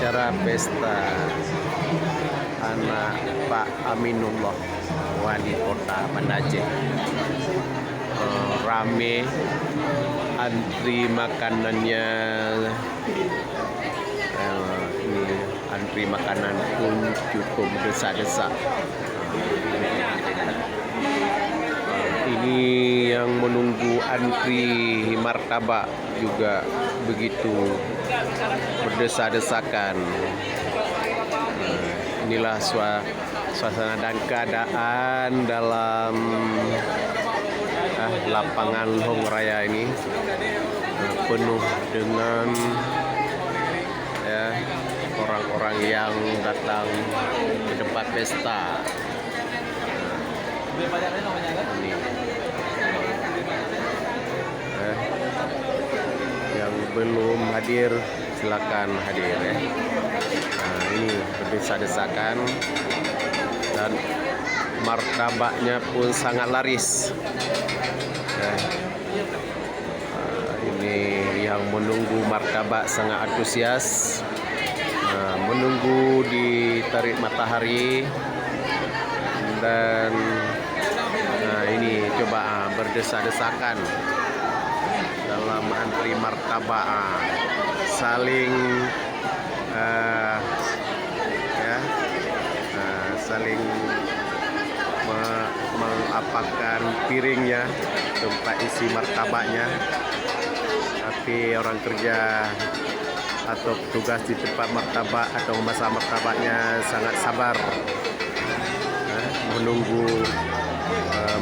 acara pesta anak Pak Aminullah, Wali Kota Banda Aceh. Rame, antri makanannya. Ini antri makanan pun cukup desak-desak. Ini yang menunggu antri martabak juga begitu berdesak-desakan. Inilah suasana dan keadaan dalam lapangan Long Raya ini, penuh dengan orang-orang yang datang ke tempat pesta. Ini yang belum hadir silakan hadir ya. Ini berdesak-desakan dan martabaknya pun sangat laris. Ini yang menunggu martabak sangat antusias, menunggu di terik matahari. Dan ini coba berdesak-desakan dalam antri martabak, saling saling mengapakan piringnya, tempat isi martabaknya. Tapi orang kerja atau petugas di tempat martabak atau memasak martabaknya sangat sabar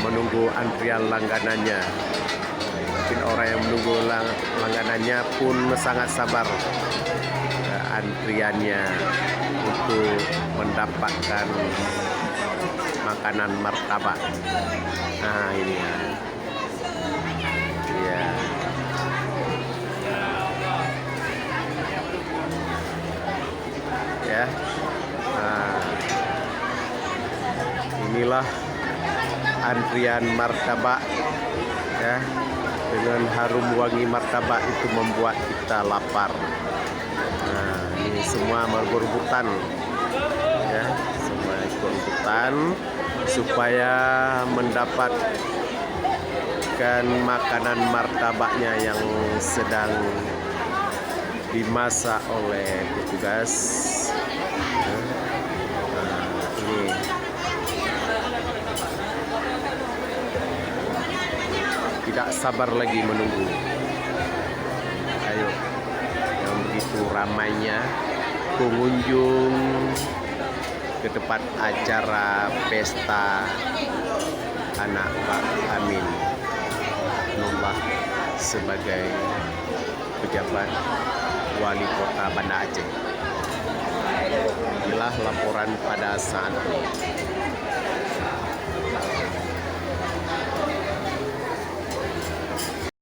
menunggu antrian langganannya. Mungkin orang yang menunggu langganannya pun sangat sabar antriannya untuk mendapatkan makanan martabak. Ini ya. Ya. Inilah antrian martabak ya. Dengan harum wangi martabak itu membuat kita lapar. Ini semua berebutan ya, semua ikut rebutan supaya mendapatkan makanan martabaknya yang sedang dimasak oleh petugas. Ini tidak sabar lagi menunggu. Ayo, yang begitu ramainya pengunjung ke tempat acara pesta anak Pak Amin Nullah sebagai pejabat Wali Kota Banda Aceh. Inilah laporan pada saat ini.